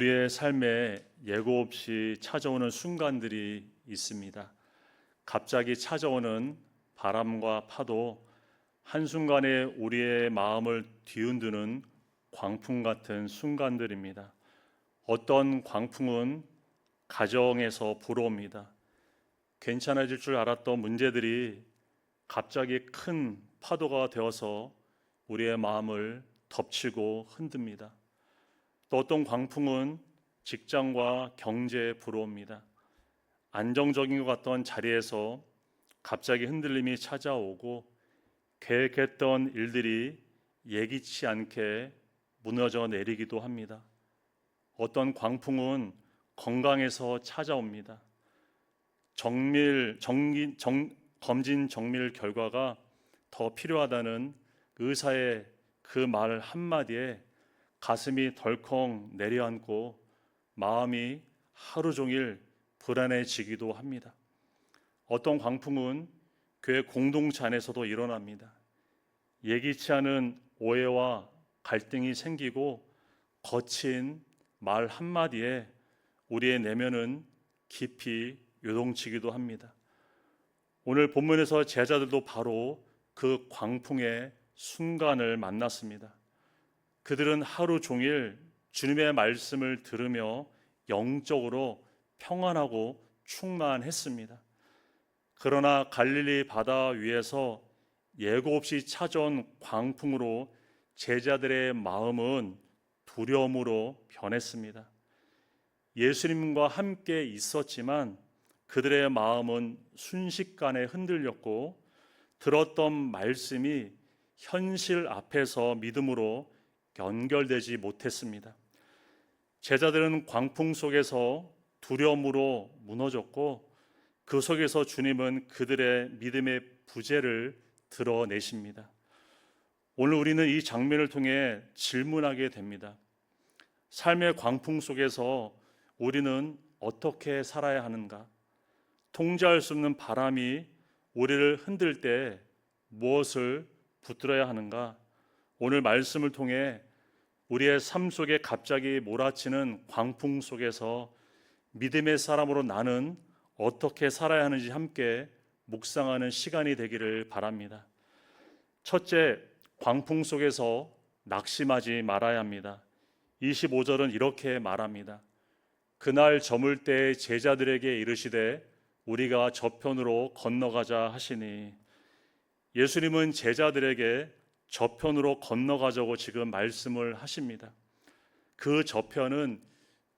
우리의 삶에 예고 없이 찾아오는 순간들이 있습니다. 갑자기 찾아오는 바람과 파도, 한순간에 우리의 마음을 뒤흔드는 광풍 같은 순간들입니다. 어떤 광풍은 가정에서 불어옵니다. 괜찮아질 줄 알았던 문제들이 갑자기 큰 파도가 되어서 우리의 마음을 덮치고 흔듭니다. 또 어떤 광풍은 직장과 경제에 불어옵니다. 안정적인 것 같던 자리에서 갑자기 흔들림이 찾아오고 계획했던 일들이 예기치 않게 무너져 내리기도 합니다. 어떤 광풍은 건강에서 찾아옵니다. 검진 정밀 결과가 더 필요하다는 의사의 그 말 한마디에 가슴이 덜컹 내려앉고 마음이 하루 종일 불안해지기도 합니다. 어떤 광풍은 교회 공동체 안에서도 일어납니다. 예기치 않은 오해와 갈등이 생기고 거친 말 한마디에 우리의 내면은 깊이 요동치기도 합니다. 오늘 본문에서 제자들도 바로 그 광풍의 순간을 만났습니다. 그들은 하루 종일 주님의 말씀을 들으며 영적으로 평안하고 충만했습니다. 그러나 갈릴리 바다 위에서 예고 없이 찾아온 광풍으로 제자들의 마음은 두려움으로 변했습니다. 예수님과 함께 있었지만 그들의 마음은 순식간에 흔들렸고 들었던 말씀이 현실 앞에서 믿음으로 연결되지 못했습니다. 제자들은 광풍 속에서 두려움으로 무너졌고 그 속에서 주님은 그들의 믿음의 부재를 드러내십니다. 오늘 우리는 이 장면을 통해 질문하게 됩니다. 삶의 광풍 속에서 우리는 어떻게 살아야 하는가? 통제할 수 없는 바람이 우리를 흔들 때 무엇을 붙들어야 하는가? 오늘 말씀을 통해 우리의 삶 속에 갑자기 몰아치는 광풍 속에서 믿음의 사람으로 나는 어떻게 살아야 하는지 함께 묵상하는 시간이 되기를 바랍니다. 첫째, 광풍 속에서 낙심하지 말아야 합니다. 25절은 이렇게 말합니다. 그날 저물 때 제자들에게 이르시되 우리가 저편으로 건너가자 하시니, 예수님은 제자들에게 저편으로 건너가자고 지금 말씀을 하십니다. 그 저편은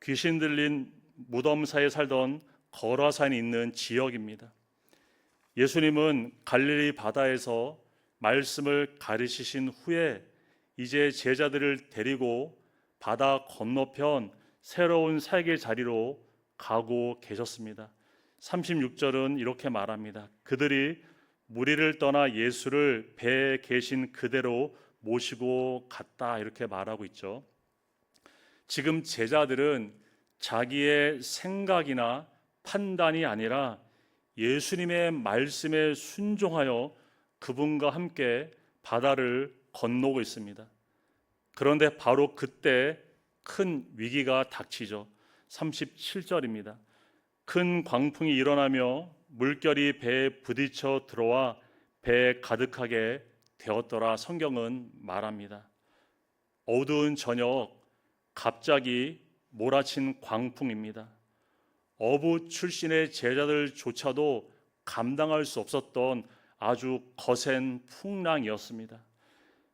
귀신 들린 무덤 사이에 살던 거라산이 있는 지역입니다. 예수님은 갈릴리 바다에서 말씀을 가르치신 후에 이제 제자들을 데리고 바다 건너편 새로운 삶의 자리로 가고 계셨습니다. 36절은 이렇게 말합니다. 그들이 무리를 떠나 예수를 배에 계신 그대로 모시고 갔다, 이렇게 말하고 있죠. 지금 제자들은 자기의 생각이나 판단이 아니라 예수님의 말씀에 순종하여 그분과 함께 바다를 건너고 있습니다. 그런데 바로 그때 큰 위기가 닥치죠. 37절입니다. 큰 광풍이 일어나며 물결이 배에 부딪혀 들어와 배에 가득하게 되었더라. 성경은 말합니다. 어두운 저녁 갑자기 몰아친 광풍입니다. 어부 출신의 제자들조차도 감당할 수 없었던 아주 거센 풍랑이었습니다.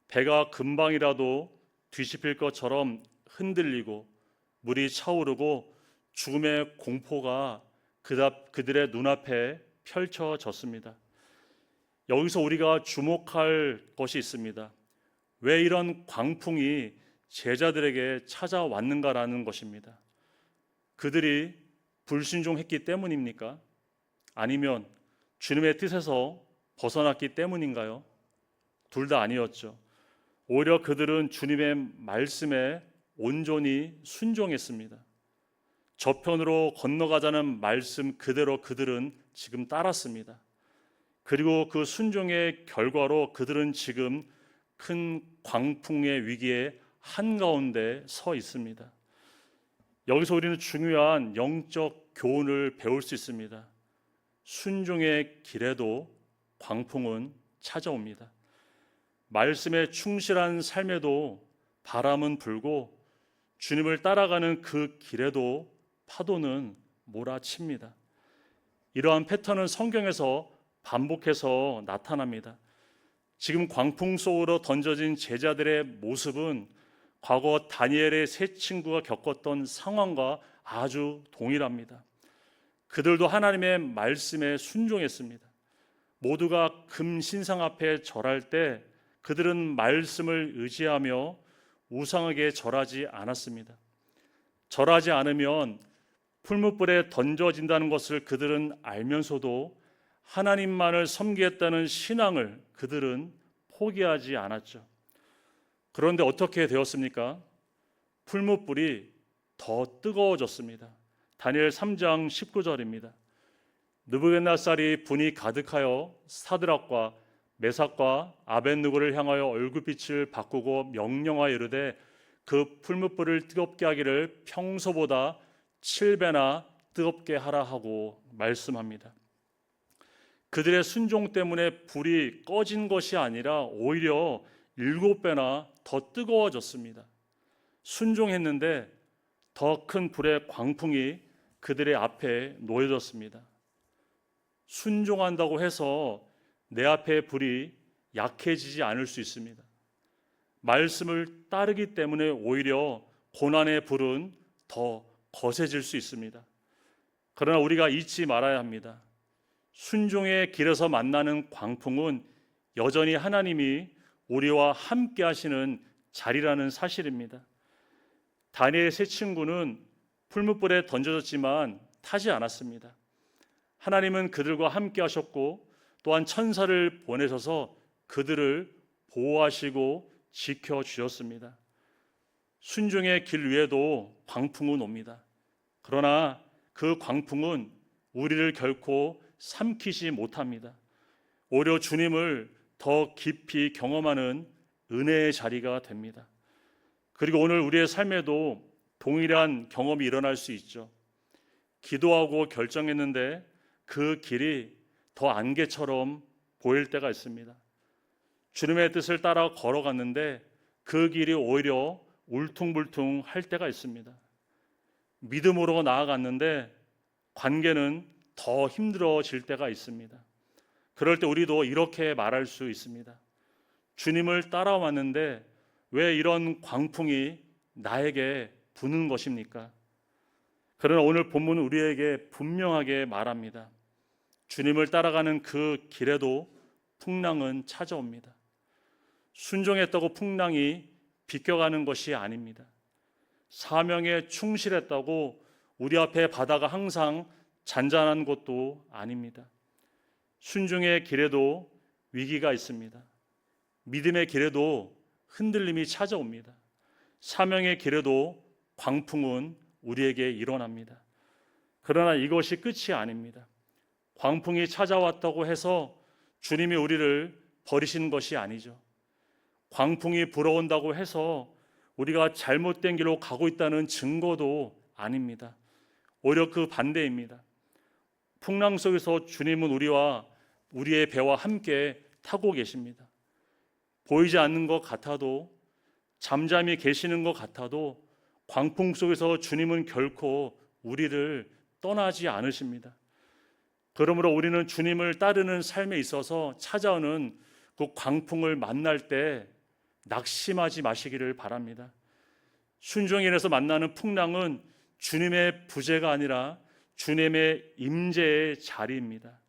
배가 금방이라도 뒤집힐 것처럼 흔들리고 물이 차오르고 죽음의 공포가 그들의 눈앞에 펼쳐졌습니다. 여기서 우리가 주목할 것이 있습니다. 왜 이런 광풍이 제자들에게 찾아왔는가라는 것입니다. 그들이 불순종했기 때문입니까? 아니면 주님의 뜻에서 벗어났기 때문인가요? 둘 다 아니었죠. 오히려 그들은 주님의 말씀에 온전히 순종했습니다. 저편으로 건너가자는 말씀 그대로 그들은 지금 따랐습니다. 그리고 그 순종의 결과로 그들은 지금 큰 광풍의 위기에 한가운데 서 있습니다. 여기서 우리는 중요한 영적 교훈을 배울 수 있습니다. 순종의 길에도 광풍은 찾아옵니다. 말씀에 충실한 삶에도 바람은 불고 주님을 따라가는 그 길에도 파도는 몰아칩니다. 이러한 패턴은 성경에서 반복해서 나타납니다. 지금 광풍 속으로 던져진 제자들의 모습은 과거 다니엘의 세 친구가 겪었던 상황과 아주 동일합니다. 그들도 하나님의 말씀에 순종했습니다. 모두가 금 신상 앞에 절할 때 그들은 말씀을 의지하며 우상에게 절하지 않았습니다. 절하지 않으면 풀무불에 던져진다는 것을 그들은 알면서도 하나님만을 섬기겠다는 신앙을 그들은 포기하지 않았죠. 그런데 어떻게 되었습니까? 풀무불이 더 뜨거워졌습니다. 다니엘 3장 19절입니다. 느부갓네살이 분이 가득하여 사드락과 메삭과 아벳느고를 향하여 얼굴빛을 바꾸고 명령하여 이르되 그 풀무불을 뜨겁게 하기를 평소보다 7배나 뜨겁게 하라 하고 말씀합니다. 그들의 순종 때문에 불이 꺼진 것이 아니라 오히려 7배나 더 뜨거워졌습니다. 순종했는데 더 큰 불의 광풍이 그들의 앞에 놓여졌습니다. 순종한다고 해서 내 앞에 불이 약해지지 않을 수 있습니다. 말씀을 따르기 때문에 오히려 고난의 불은 더 거세질 수 있습니다. 그러나 우리가 잊지 말아야 합니다. 순종의 길에서 만나는 광풍은 여전히 하나님이 우리와 함께 하시는 자리라는 사실입니다. 다니엘의 세 친구는 풀무불에 던져졌지만 타지 않았습니다. 하나님은 그들과 함께 하셨고 또한 천사를 보내셔서 그들을 보호하시고 지켜주셨습니다. 순종의 길 위에도 광풍은 옵니다. 그러나 그 광풍은 우리를 결코 삼키지 못합니다. 오히려 주님을 더 깊이 경험하는 은혜의 자리가 됩니다. 그리고 오늘 우리의 삶에도 동일한 경험이 일어날 수 있죠. 기도하고 결정했는데 그 길이 더 안개처럼 보일 때가 있습니다. 주님의 뜻을 따라 걸어갔는데 그 길이 오히려 울퉁불퉁 할 때가 있습니다. 믿음으로 나아갔는데 관계는 더 힘들어질 때가 있습니다. 그럴 때 우리도 이렇게 말할 수 있습니다. 주님을 따라왔는데 왜 이런 광풍이 나에게 부는 것입니까? 그러나 오늘 본문은 우리에게 분명하게 말합니다. 주님을 따라가는 그 길에도 풍랑은 찾아옵니다. 순종했다고 풍랑이 비껴가는 것이 아닙니다. 사명에 충실했다고 우리 앞에 바다가 항상 잔잔한 것도 아닙니다. 순종의 길에도 위기가 있습니다. 믿음의 길에도 흔들림이 찾아옵니다. 사명의 길에도 광풍은 우리에게 일어납니다. 그러나 이것이 끝이 아닙니다. 광풍이 찾아왔다고 해서 주님이 우리를 버리시는 것이 아니죠. 광풍이 불어온다고 해서 우리가 잘못된 길로 가고 있다는 증거도 아닙니다. 오히려 그 반대입니다. 풍랑 속에서 주님은 우리와 우리의 배와 함께 타고 계십니다. 보이지 않는 것 같아도, 잠잠히 계시는 것 같아도 광풍 속에서 주님은 결코 우리를 떠나지 않으십니다. 그러므로 우리는 주님을 따르는 삶에 있어서 찾아오는 그 광풍을 만날 때 낙심하지 마시기를 바랍니다. 순종에 인해서 만나는 풍랑은 주님의 부재가 아니라 주님의 임재의 자리입니다.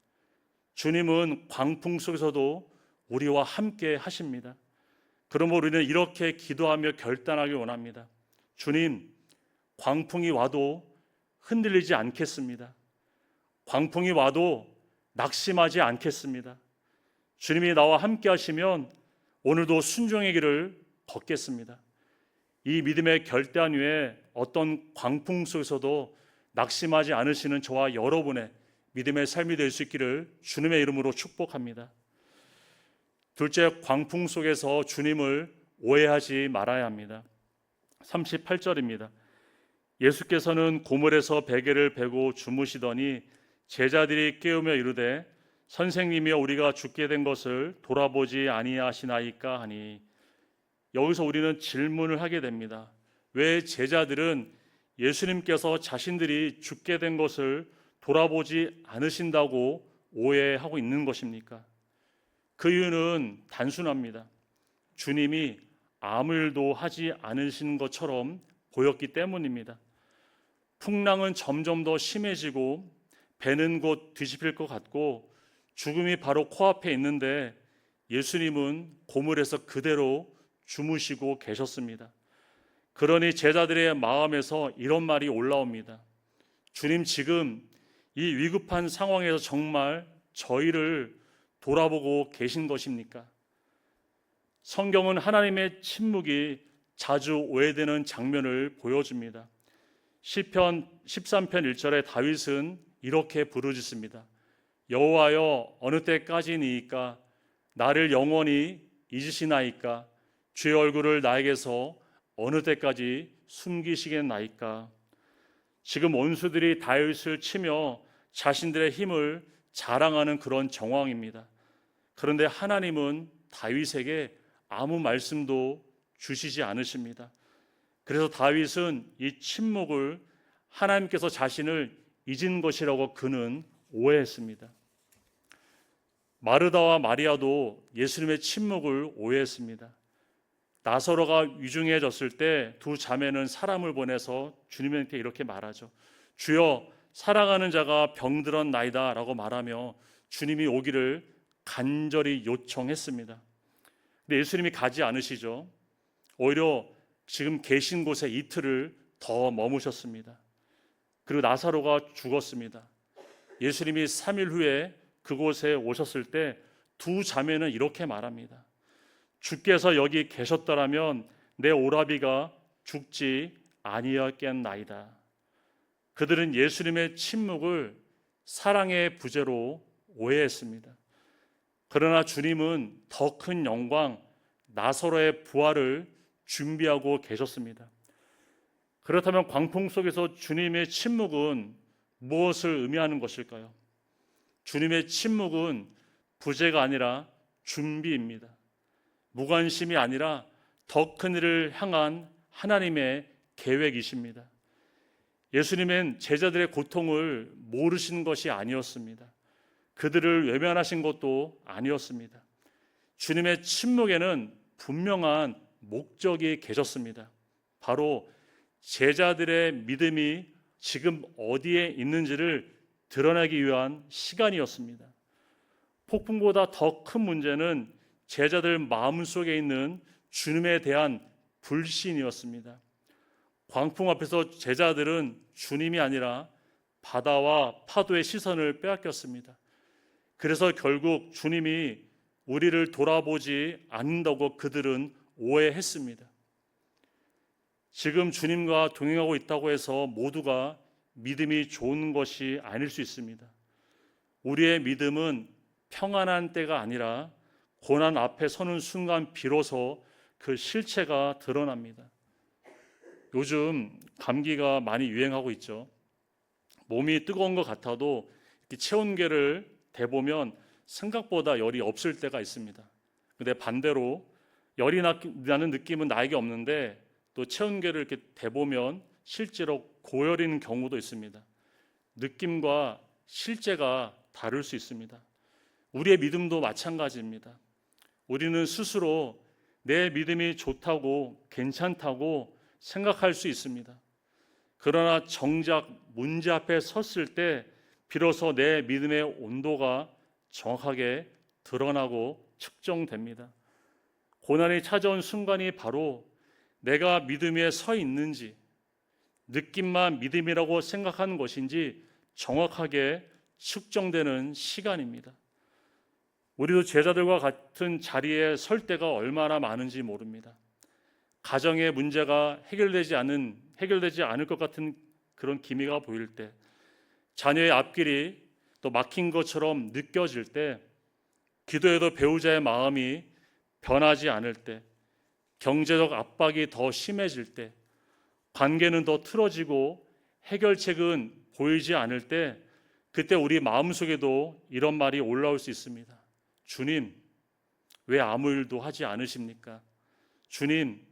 주님은 광풍 속에서도 우리와 함께 하십니다. 그러므로 우리는 이렇게 기도하며 결단하기 원합니다. 주님, 광풍이 와도 흔들리지 않겠습니다. 광풍이 와도 낙심하지 않겠습니다. 주님이 나와 함께 하시면 오늘도 순종의 길을 걷겠습니다. 이 믿음의 결단 위에 어떤 광풍 속에서도 낙심하지 않으시는 저와 여러분의 믿음의 삶이 될 수 있기를 주님의 이름으로 축복합니다. 둘째, 광풍 속에서 주님을 오해하지 말아야 합니다. 38절입니다. 예수께서는 고물에서 베개를 베고 주무시더니 제자들이 깨우며 이르되 선생님이여 우리가 죽게 된 것을 돌아보지 아니하시나이까 하니, 여기서 우리는 질문을 하게 됩니다. 왜 제자들은 예수님께서 자신들이 죽게 된 것을 돌아보지 않으신다고 오해하고 있는 것입니까? 그 이유는 단순합니다. 주님이 아무 일도 하지 않으신 것처럼 보였기 때문입니다. 풍랑은 점점 더 심해지고 배는 곧 뒤집힐 것 같고 죽음이 바로 코앞에 있는데 예수님은 고물에서 그대로 주무시고 계셨습니다. 그러니 제자들의 마음에서 이런 말이 올라옵니다. 주님, 지금 이 위급한 상황에서 정말 저희를 돌아보고 계신 것입니까? 성경은 하나님의 침묵이 자주 오해되는 장면을 보여줍니다. 시편 13편 1절에 다윗은 이렇게 부르짖습니다. 여호와여 어느 때까지니이까? 나를 영원히 잊으시나이까? 주의 얼굴을 나에게서 어느 때까지 숨기시겠나이까? 지금 원수들이 다윗을 치며 자신들의 힘을 자랑하는 그런 정황입니다. 그런데 하나님은 다윗에게 아무 말씀도 주시지 않으십니다. 그래서 다윗은 이 침묵을 하나님께서 자신을 잊은 것이라고 그는 오해했습니다. 마르다와 마리아도 예수님의 침묵을 오해했습니다. 나사로가 위중해졌을 때 두 자매는 사람을 보내서 주님한테 이렇게 말하죠. 주여, 사랑하는 자가 병들었나이다 라고 말하며 주님이 오기를 간절히 요청했습니다. 근데 예수님이 가지 않으시죠. 오히려 지금 계신 곳에 이틀을 더 머무셨습니다. 그리고 나사로가 죽었습니다. 예수님이 3일 후에 그곳에 오셨을 때 두 자매는 이렇게 말합니다. 주께서 여기 계셨더라면 내 오라비가 죽지 아니었겠나이다. 그들은 예수님의 침묵을 사랑의 부재로 오해했습니다. 그러나 주님은 더 큰 영광, 나사로의 부활을 준비하고 계셨습니다. 그렇다면 광풍 속에서 주님의 침묵은 무엇을 의미하는 것일까요? 주님의 침묵은 부재가 아니라 준비입니다. 무관심이 아니라 더 큰 일을 향한 하나님의 계획이십니다. 예수님은 제자들의 고통을 모르신 것이 아니었습니다. 그들을 외면하신 것도 아니었습니다. 주님의 침묵에는 분명한 목적이 계셨습니다. 바로 제자들의 믿음이 지금 어디에 있는지를 드러내기 위한 시간이었습니다. 폭풍보다 더 큰 문제는 제자들 마음속에 있는 주님에 대한 불신이었습니다. 광풍 앞에서 제자들은 주님이 아니라 바다와 파도의 시선을 빼앗겼습니다. 그래서 결국 주님이 우리를 돌아보지 않는다고 그들은 오해했습니다. 지금 주님과 동행하고 있다고 해서 모두가 믿음이 좋은 것이 아닐 수 있습니다. 우리의 믿음은 평안한 때가 아니라 고난 앞에 서는 순간 비로소 그 실체가 드러납니다. 요즘 감기가 많이 유행하고 있죠. 몸이 뜨거운 것 같아도 이렇게 체온계를 대보면 생각보다 열이 없을 때가 있습니다. 근데 반대로 열이 나는 느낌은 나에게 없는데 또 체온계를 이렇게 대보면 실제로 고열인 경우도 있습니다. 느낌과 실제가 다를 수 있습니다. 우리의 믿음도 마찬가지입니다. 우리는 스스로 내 믿음이 좋다고 괜찮다고 생각할 수 있습니다. 그러나 정작 문제 앞에 섰을 때 비로소 내 믿음의 온도가 정확하게 드러나고 측정됩니다. 고난이 찾아온 순간이 바로 내가 믿음 위에 서 있는지, 느낌만 믿음이라고 생각하는 것인지 정확하게 측정되는 시간입니다. 우리도 제자들과 같은 자리에 설 때가 얼마나 많은지 모릅니다. 가정의 문제가 해결되지 않을 것 같은 그런 기미가 보일 때, 자녀의 앞길이 또 막힌 것처럼 느껴질 때, 기도에도 배우자의 마음이 변하지 않을 때, 경제적 압박이 더 심해질 때, 관계는 더 틀어지고 해결책은 보이지 않을 때, 그때 우리 마음속에도 이런 말이 올라올 수 있습니다. 주님, 왜 아무 일도 하지 않으십니까? 주님,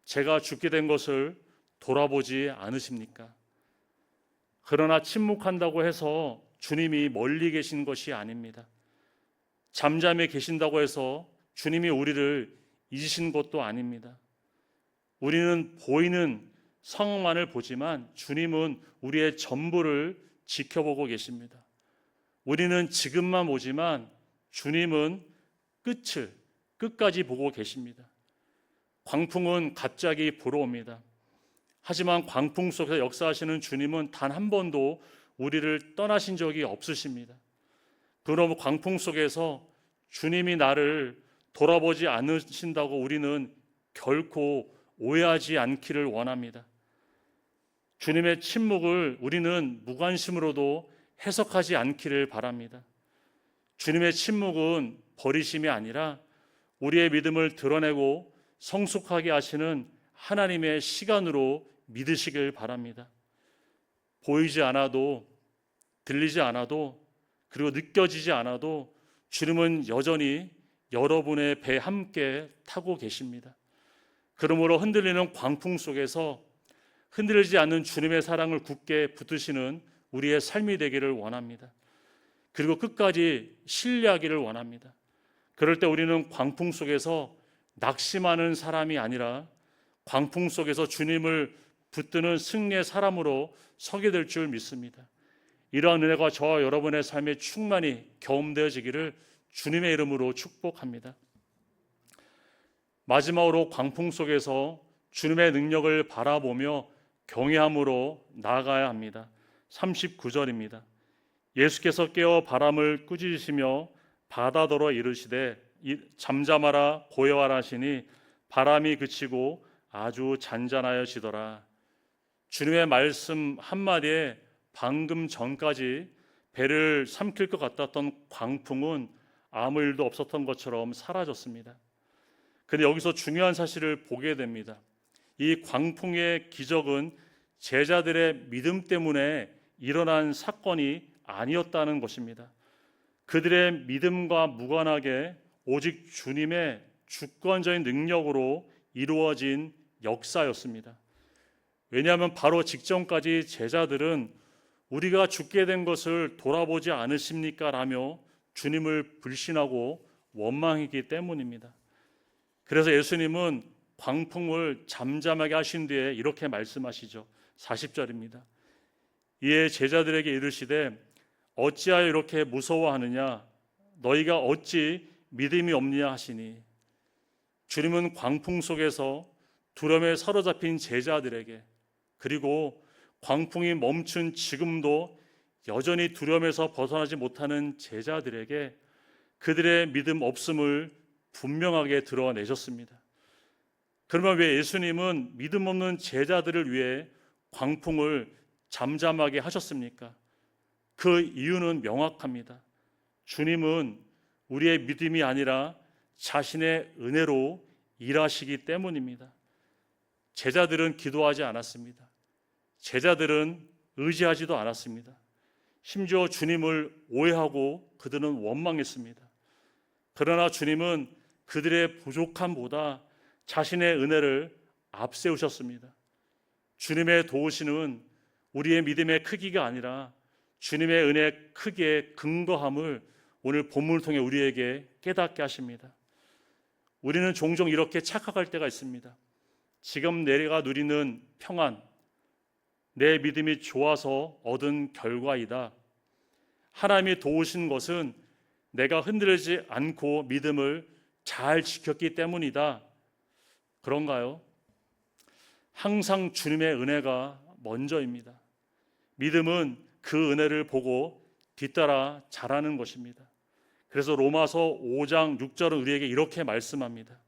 제가 죽게 된 것을 돌아보지 않으십니까? 그러나 침묵한다고 해서 주님이 멀리 계신 것이 아닙니다. 잠잠해 계신다고 해서 주님이 우리를 잊으신 것도 아닙니다. 우리는 보이는 상황만을 보지만 주님은 우리의 전부를 지켜보고 계십니다. 우리는 지금만 보지만 주님은 끝까지 보고 계십니다. 광풍은 갑자기 불어옵니다. 하지만 광풍 속에서 역사하시는 주님은 단 한 번도 우리를 떠나신 적이 없으십니다. 그럼 광풍 속에서 주님이 나를 돌아보지 않으신다고 우리는 결코 오해하지 않기를 원합니다. 주님의 침묵을 우리는 무관심으로도 해석하지 않기를 바랍니다. 주님의 침묵은 버리심이 아니라 우리의 믿음을 드러내고 성숙하게 하시는 하나님의 시간으로 믿으시길 바랍니다. 보이지 않아도, 들리지 않아도, 그리고 느껴지지 않아도 주님은 여전히 여러분의 배에 함께 타고 계십니다. 그러므로 흔들리는 광풍 속에서 흔들리지 않는 주님의 사랑을 굳게 붙드시는 우리의 삶이 되기를 원합니다. 그리고 끝까지 신뢰하기를 원합니다. 그럴 때 우리는 광풍 속에서 낙심하는 사람이 아니라 광풍 속에서 주님을 붙드는 승리의 사람으로 서게 될 줄 믿습니다. 이러한 은혜가 저와 여러분의 삶에 충만히 경험되어지기를 주님의 이름으로 축복합니다. 마지막으로 광풍 속에서 주님의 능력을 바라보며 경외함으로 나아가야 합니다. 39절입니다. 예수께서 깨어 바람을 꾸짖으시며 바다더러 이르시되 잠잠하라 고요하라 하시니 바람이 그치고 아주 잔잔하여지더라. 주님의 말씀 한마디에 방금 전까지 배를 삼킬 것 같았던 광풍은 아무 일도 없었던 것처럼 사라졌습니다. 그런데 여기서 중요한 사실을 보게 됩니다. 이 광풍의 기적은 제자들의 믿음 때문에 일어난 사건이 아니었다는 것입니다. 그들의 믿음과 무관하게 오직 주님의 주권적인 능력으로 이루어진 역사였습니다. 왜냐하면 바로 직전까지 제자들은 우리가 죽게 된 것을 돌아보지 않으십니까? 라며 주님을 불신하고 원망했기 때문입니다. 그래서 예수님은 광풍을 잠잠하게 하신 뒤에 이렇게 말씀하시죠. 40절입니다. 이에 제자들에게 이르시되 어찌하여 이렇게 무서워하느냐? 너희가 어찌 믿음이 없느냐 하시니, 주님은 광풍 속에서 두려움에 사로잡힌 제자들에게, 그리고 광풍이 멈춘 지금도 여전히 두려움에서 벗어나지 못하는 제자들에게 그들의 믿음 없음을 분명하게 드러내셨습니다. 그러면 왜 예수님은 믿음 없는 제자들을 위해 광풍을 잠잠하게 하셨습니까? 그 이유는 명확합니다. 주님은 우리의 믿음이 아니라 자신의 은혜로 일하시기 때문입니다. 제자들은 기도하지 않았습니다. 제자들은 의지하지도 않았습니다. 심지어 주님을 오해하고 그들은 원망했습니다. 그러나 주님은 그들의 부족함보다 자신의 은혜를 앞세우셨습니다. 주님의 도우심은 우리의 믿음의 크기가 아니라 주님의 은혜의 크기의 근거함을 오늘 본문을 통해 우리에게 깨닫게 하십니다. 우리는 종종 이렇게 착각할 때가 있습니다. 지금 내가 누리는 평안, 내 믿음이 좋아서 얻은 결과이다. 하나님이 도우신 것은 내가 흔들리지 않고 믿음을 잘 지켰기 때문이다. 그런가요? 항상 주님의 은혜가 먼저입니다. 믿음은 그 은혜를 보고 뒤따라 자라는 것입니다. 그래서 로마서 5장 6절은 우리에게 이렇게 말씀합니다.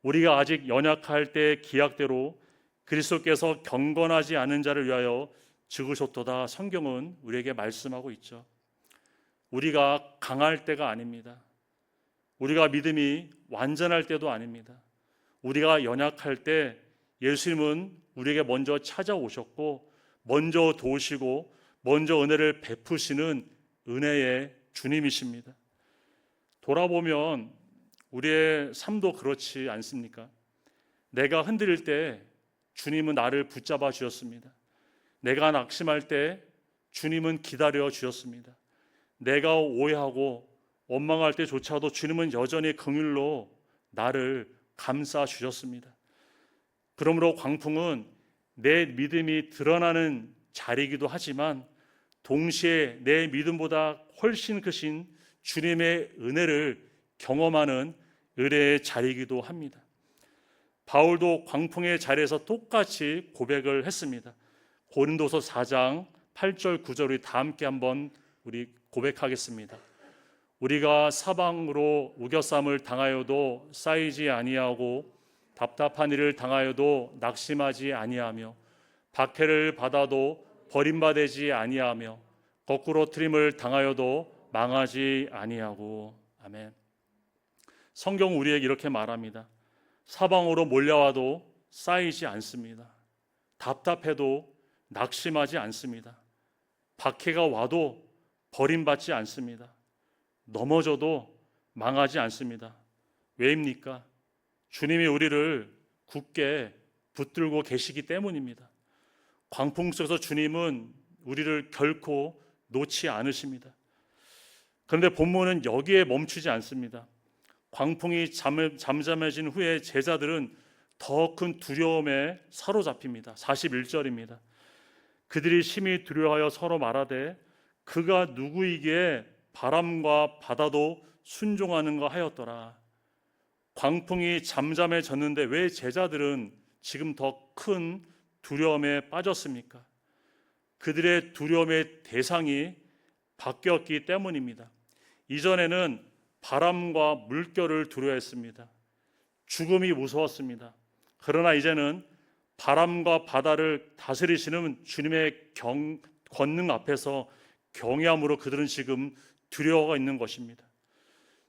우리가 아직 연약할 때의 기약대로 그리스도께서 경건하지 않은 자를 위하여 죽으셨도다. 성경은 우리에게 말씀하고 있죠. 우리가 강할 때가 아닙니다. 우리가 믿음이 완전할 때도 아닙니다. 우리가 연약할 때 예수님은 우리에게 먼저 찾아오셨고 먼저 도우시고 먼저 은혜를 베푸시는 은혜의 주님이십니다. 돌아보면 우리의 삶도 그렇지 않습니까? 내가 흔들릴 때 주님은 나를 붙잡아 주셨습니다. 내가 낙심할 때 주님은 기다려 주셨습니다. 내가 오해하고 원망할 때조차도 주님은 여전히 긍휼로 나를 감싸 주셨습니다. 그러므로 광풍은 내 믿음이 드러나는 자리이기도 하지만 동시에 내 믿음보다 훨씬 크신 주님의 은혜를 경험하는 은혜의 자리이기도 합니다. 바울도 광풍의 자리에서 똑같이 고백을 했습니다. 고린도서 4장 8절 9절을 다 함께 한번 우리 고백하겠습니다. 우리가 사방으로 우겨쌈을 당하여도 쌓이지 아니하고 답답한 일을 당하여도 낙심하지 아니하며 박해를 받아도 버림받지 아니하며 거꾸로 트림을 당하여도 망하지 아니하고. 아멘. 성경은 우리에게 이렇게 말합니다. 사방으로 몰려와도 쌓이지 않습니다. 답답해도 낙심하지 않습니다. 박해가 와도 버림받지 않습니다. 넘어져도 망하지 않습니다. 왜입니까? 주님이 우리를 굳게 붙들고 계시기 때문입니다. 광풍 속에서 주님은 우리를 결코 놓지 않으십니다. 그런데 본문은 여기에 멈추지 않습니다. 광풍이 잠잠해진 후에 제자들은 더 큰 두려움에 사로잡힙니다. 41절입니다. 그들이 심히 두려워하여 서로 말하되 그가 누구이기에 바람과 바다도 순종하는가 하였더라. 광풍이 잠잠해졌는데 왜 제자들은 지금 더 큰 두려움에 빠졌습니까? 그들의 두려움의 대상이 바뀌었기 때문입니다. 이전에는 바람과 물결을 두려워했습니다. 죽음이 무서웠습니다. 그러나 이제는 바람과 바다를 다스리시는 주님의 권능 앞에서 경외함으로 그들은 지금 두려워가 있는 것입니다.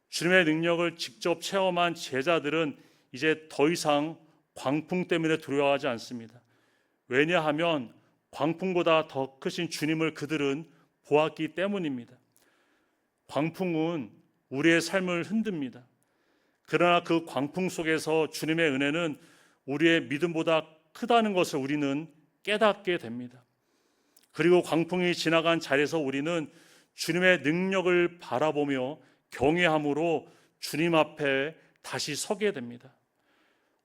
주님의 능력을 직접 체험한 제자들은 이제 더 이상 광풍 때문에 두려워하지 않습니다. 왜냐하면 광풍보다 더 크신 주님을 그들은 보았기 때문입니다. 광풍은 우리의 삶을 흔듭니다. 그러나 그 광풍 속에서 주님의 은혜는 우리의 믿음보다 크다는 것을 우리는 깨닫게 됩니다. 그리고 광풍이 지나간 자리에서 우리는 주님의 능력을 바라보며 경외함으로 주님 앞에 다시 서게 됩니다.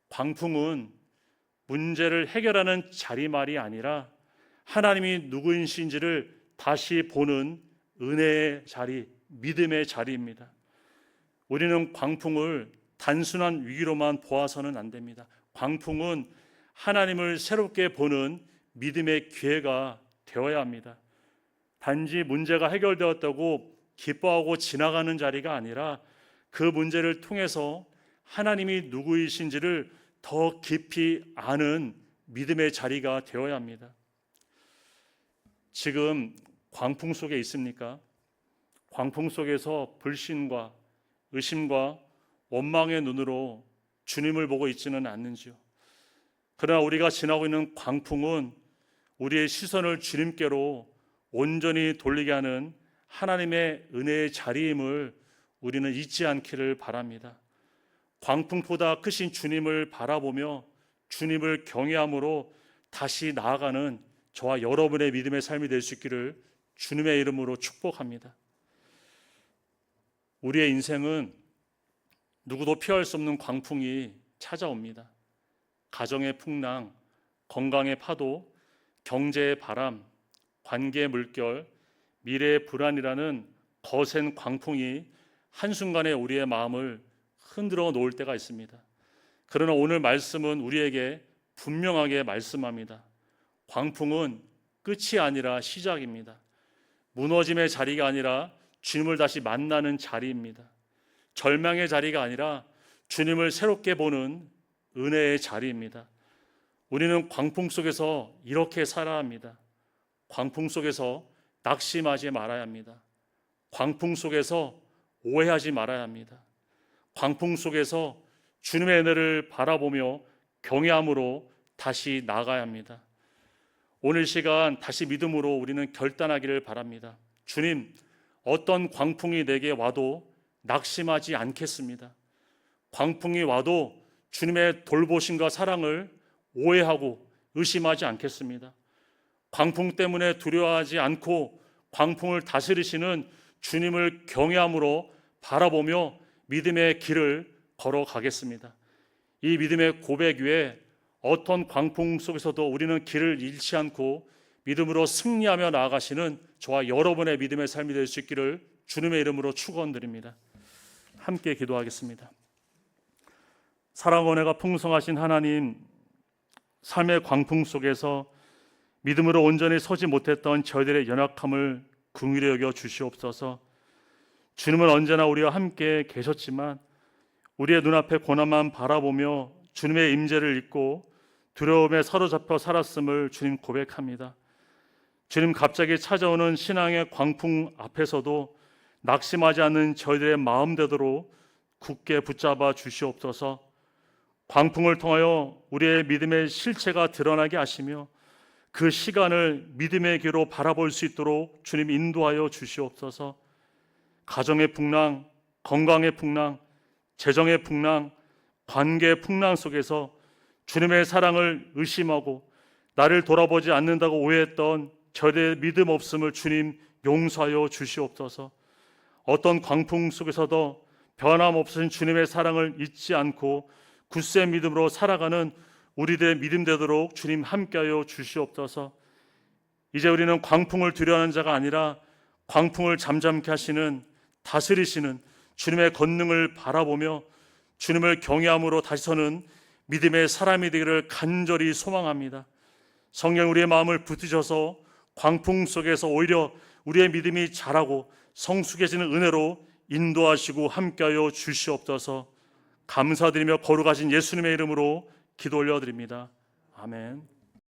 광풍은 문제를 해결하는 자리말이 아니라 하나님이 누구이신지를 다시 보는 은혜의 자리, 믿음의 자리입니다. 우리는 광풍을 단순한 위기로만 보아서는 안 됩니다. 광풍은 하나님을 새롭게 보는 믿음의 기회가 되어야 합니다. 단지 문제가 해결되었다고 기뻐하고 지나가는 자리가 아니라 그 문제를 통해서 하나님이 누구이신지를 더 깊이 아는 믿음의 자리가 되어야 합니다. 지금 광풍 속에 있습니까? 광풍 속에서 불신과 의심과 원망의 눈으로 주님을 보고 있지는 않는지요? 그러나 우리가 지나고 있는 광풍은 우리의 시선을 주님께로 온전히 돌리게 하는 하나님의 은혜의 자리임을 우리는 잊지 않기를 바랍니다. 광풍보다 크신 주님을 바라보며 주님을 경외함으로 다시 나아가는 저와 여러분의 믿음의 삶이 될 수 있기를 주님의 이름으로 축복합니다. 우리의 인생은 누구도 피할 수 없는 광풍이 찾아옵니다. 가정의 풍랑, 건강의 파도, 경제의 바람, 관계의 물결, 미래의 불안이라는 거센 광풍이 한순간에 우리의 마음을 흔들어 놓을 때가 있습니다. 그러나 오늘 말씀은 우리에게 분명하게 말씀합니다. 광풍은 끝이 아니라 시작입니다. 무너짐의 자리가 아니라 주님을 다시 만나는 자리입니다. 절망의 자리가 아니라 주님을 새롭게 보는 은혜의 자리입니다. 우리는 광풍 속에서 이렇게 살아야 합니다. 광풍 속에서 낙심하지 말아야 합니다. 광풍 속에서 오해하지 말아야 합니다. 광풍 속에서 주님의 은혜를 바라보며 경외함으로 다시 나가야 합니다. 오늘 시간 다시 믿음으로 우리는 결단하기를 바랍니다. 주님, 어떤 광풍이 내게 와도 낙심하지 않겠습니다. 광풍이 와도 주님의 돌보심과 사랑을 오해하고 의심하지 않겠습니다. 광풍 때문에 두려워하지 않고 광풍을 다스리시는 주님을 경외함으로 바라보며 믿음의 길을 걸어가겠습니다. 이 믿음의 고백 위에 어떤 광풍 속에서도 우리는 길을 잃지 않고 믿음으로 승리하며 나아가시는 저와 여러분의 믿음의 삶이 될 수 있기를 주님의 이름으로 축원드립니다. 함께 기도하겠습니다. 사랑 은혜가 풍성하신 하나님, 삶의 광풍 속에서 믿음으로 온전히 서지 못했던 저희들의 연약함을 긍휼히 여겨 주시옵소서. 주님은 언제나 우리와 함께 계셨지만 우리의 눈앞에 고난만 바라보며 주님의 임재를 잊고 두려움에 사로잡혀 살았음을 주님 고백합니다. 주님, 갑자기 찾아오는 신앙의 광풍 앞에서도 낙심하지 않는 저희들의 마음대로 굳게 붙잡아 주시옵소서. 광풍을 통하여 우리의 믿음의 실체가 드러나게 하시며 그 시간을 믿음의 길로 바라볼 수 있도록 주님 인도하여 주시옵소서. 가정의 풍랑, 건강의 풍랑, 재정의 풍랑, 관계의 풍랑 속에서 주님의 사랑을 의심하고 나를 돌아보지 않는다고 오해했던 저의 믿음 없음을 주님 용서하여 주시옵소서. 어떤 광풍 속에서도 변함없으신 주님의 사랑을 잊지 않고 굳세 믿음으로 살아가는 우리들의 믿음 되도록 주님 함께하여 주시옵소서. 이제 우리는 광풍을 두려워하는 자가 아니라 광풍을 잠잠케 하시는, 다스리시는 주님의 권능을 바라보며 주님을 경외함으로 다시 서는 믿음의 사람이 되기를 간절히 소망합니다. 성령, 우리의 마음을 붙드셔서 광풍 속에서 오히려 우리의 믿음이 자라고 성숙해지는 은혜로 인도하시고 함께하여 주시옵소서. 감사드리며 거룩하신 예수님의 이름으로 기도 올려드립니다. 아멘.